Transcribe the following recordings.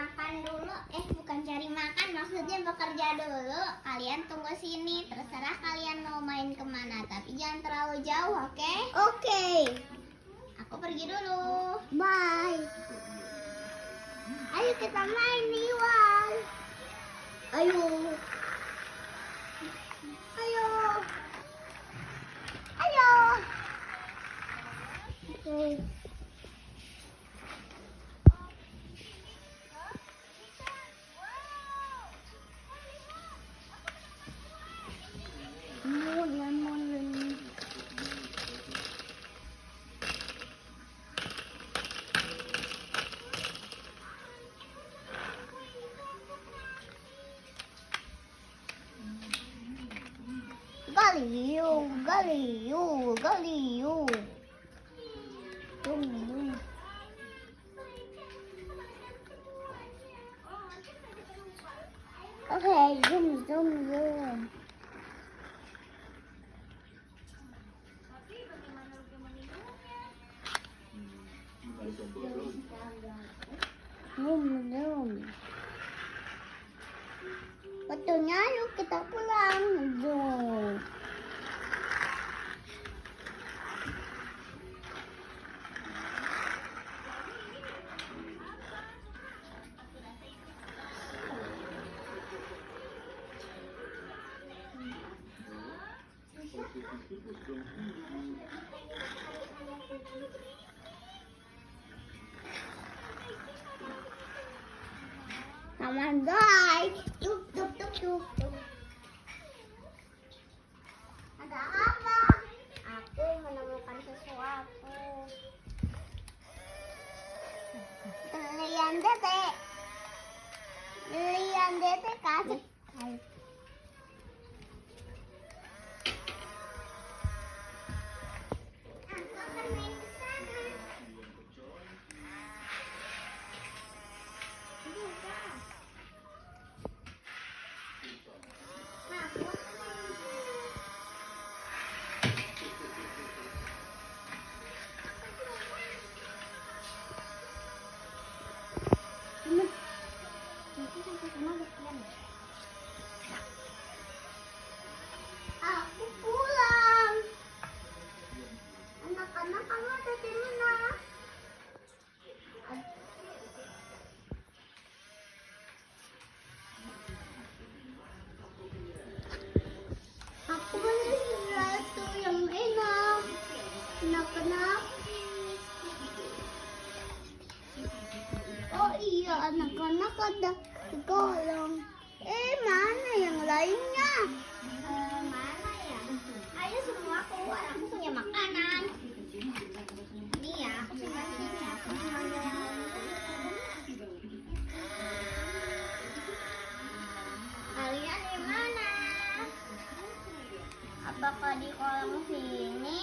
makan dulu. Bukan cari makan, maksudnya bekerja dulu. Kalian tunggu sini, terserah kalian mau main kemana, tapi jangan terlalu jauh, oke? Oke. Aku pergi dulu. Bye. Ayo kita main nih, Wan. Ayo. Ayo. Ayo. Oke. Galiu, galiu, galiu. Oke, zoom. Zoom. Waktunya yuk kita pulang. Zoom. Taman guys, tuk. Ada apa? Aku menemukan sesuatu. Lilian Dete kasih. Aku akan main ke sana. Aku pulang. Anak-anak kamu ada di mana? Aku beli sesuatu yang enak. Kenapa? Oh iya, anak-anak ada di kolam. Mana yang lainnya? Mana ya? Ayo semua keluar, aku punya makanan. Ini ya, aku simpan sini. Aku simpan dalam. Kalian di mana? Apakah di kolam sini?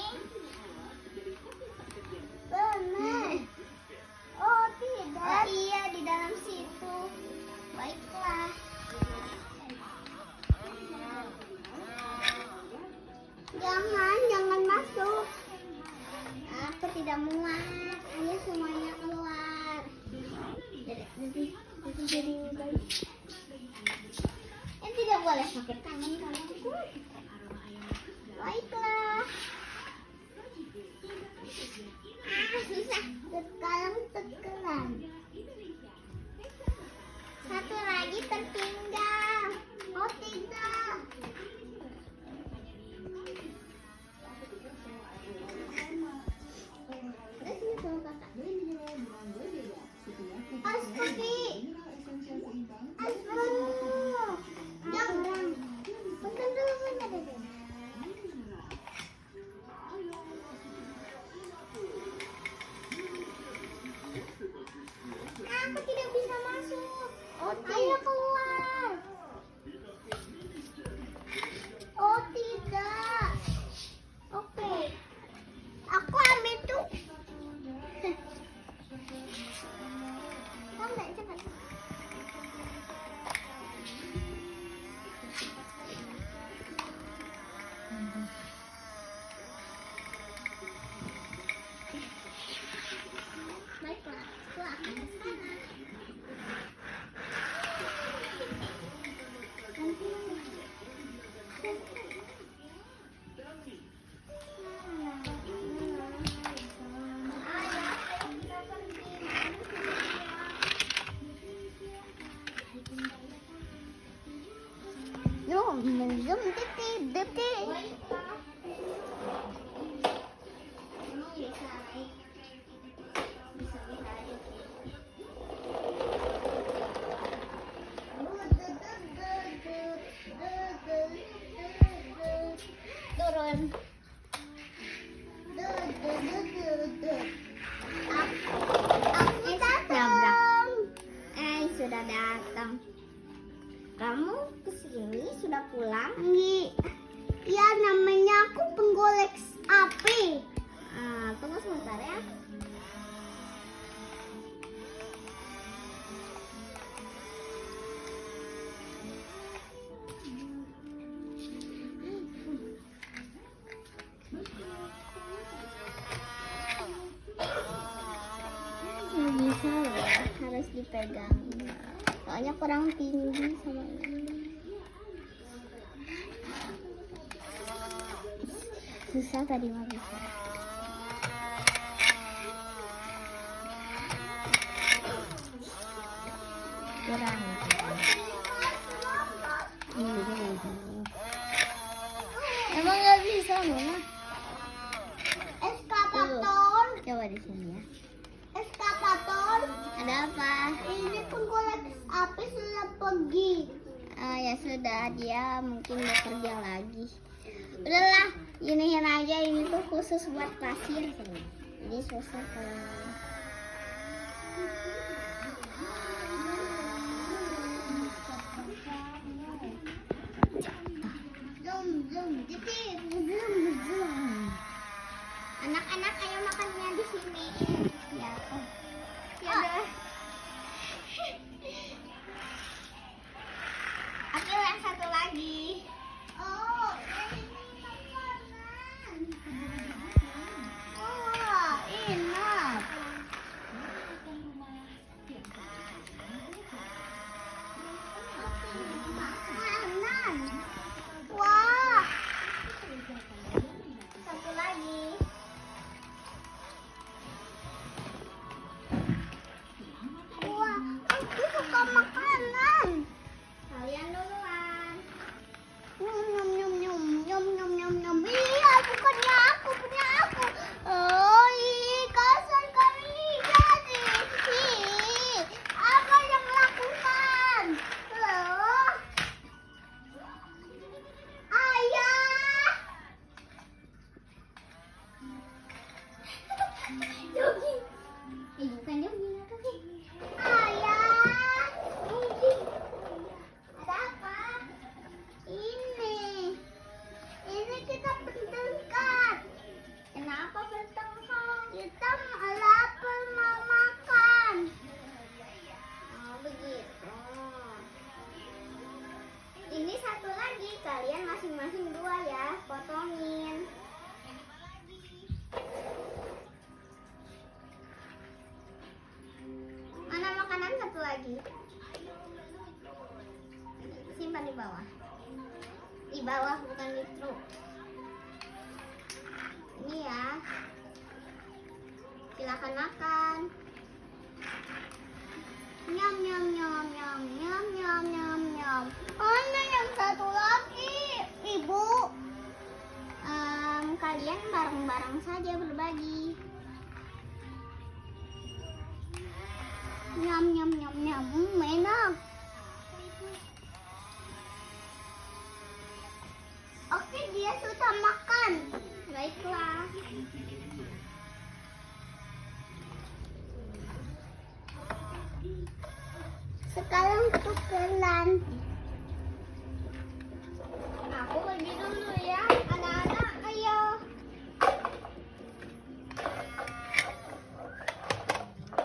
Benar. Oh tidak. Oh iya, di dalam situ. Baiklah. Jangan masuk. Aku tidak muat. Ayo semuanya keluar. Jadi baik. Tidak boleh sakit tangan kamu. Baiklah. Susah. Sekarang. Satu lagi tertinggal. Oh tidak. Alas kaki. Jangan. Bentar dulu. Aku tidak bisa masuk. Ayo keluar. Oh tidak. Oke. Aku ambil tuh. Cepat. Baiklah, aku akan ke sana. zoom titik detik. Emang bisa naik? Bisa aja. Turun. Aku datang. Sudah datang. Kamu kesini sudah pulang? Ya, namanya aku penggolek api. Tunggu sebentar ya. Nggak bisa loh, harus dipegang. Soalnya kurang tinggi sama ini. Susah tadi mah bisa. Kurang. Emang nggak bisa, Mama? Eskavator. Coba di sini ya. Eskavator. Ada apa? Ini penggolek api sudah pergi. Ya sudah, dia mungkin bekerja lagi. Udahlah, iniin aja, ini tuh khusus buat pasir sih. Jadi susah kalau anak-anak ayo makannya di sini. Ya, ya udah. Oke, yang satu lagi. Oh, ini makanan. Wah, enak. Makanan. Wah. Satu lagi. Wah, aku suka makanan. Kalian duluan. Nyum nyum nyum nyum nyum nyum nyum. Iya, bukannya aku, punya aku. Oh, kasar kali jadi. Apa yang lakukan? Oh. Ayah. Yogi. Bukan Yogi, apa sih? Ayah. Ada apa? Ini kita pentingkan. Kenapa bertengkar? Kita lapar mau makan. Oh, begitu. Ini satu lagi, kalian masing-masing dua ya, potongin. Mana makanan satu lagi? Simpan di bawah. Di bawah, bukan di truk. Ini ya. Silakan makan. Nyam nyam nyam nyam nyam nyam nyam nyam. Mana yang satu lagi, Ibu? Kalian bareng-bareng saja berbagi. Nyam nyam nyam nyam. Enak. Oke, dia sudah makan. Baiklah. Sekarang tukeran. Aku pergi dulu ya, anak-anak. Ayo.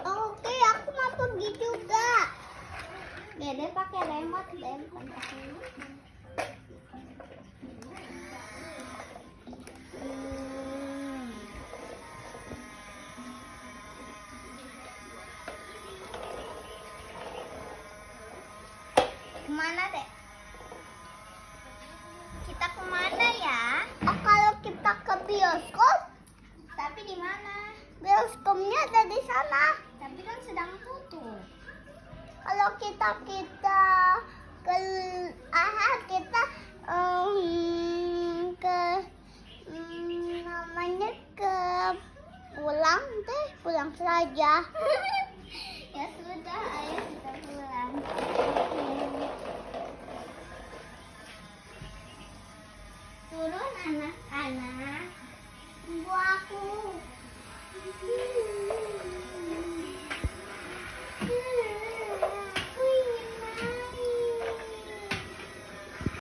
Oke, aku mau pergi juga. Dede pakai remote deh, bukan pakai ini. Kemana dek? Kita kemana ya? Oh, kalau kita ke bioskop, Tapi di mana? bioskopnya ada di sana. Tapi kan sedang tutup. Kalau kita ke kita ke namanya ke pulang deh, pulang saja. Ya sudah, ayo kita pulang. Turun anak-anak. Tunggu aku.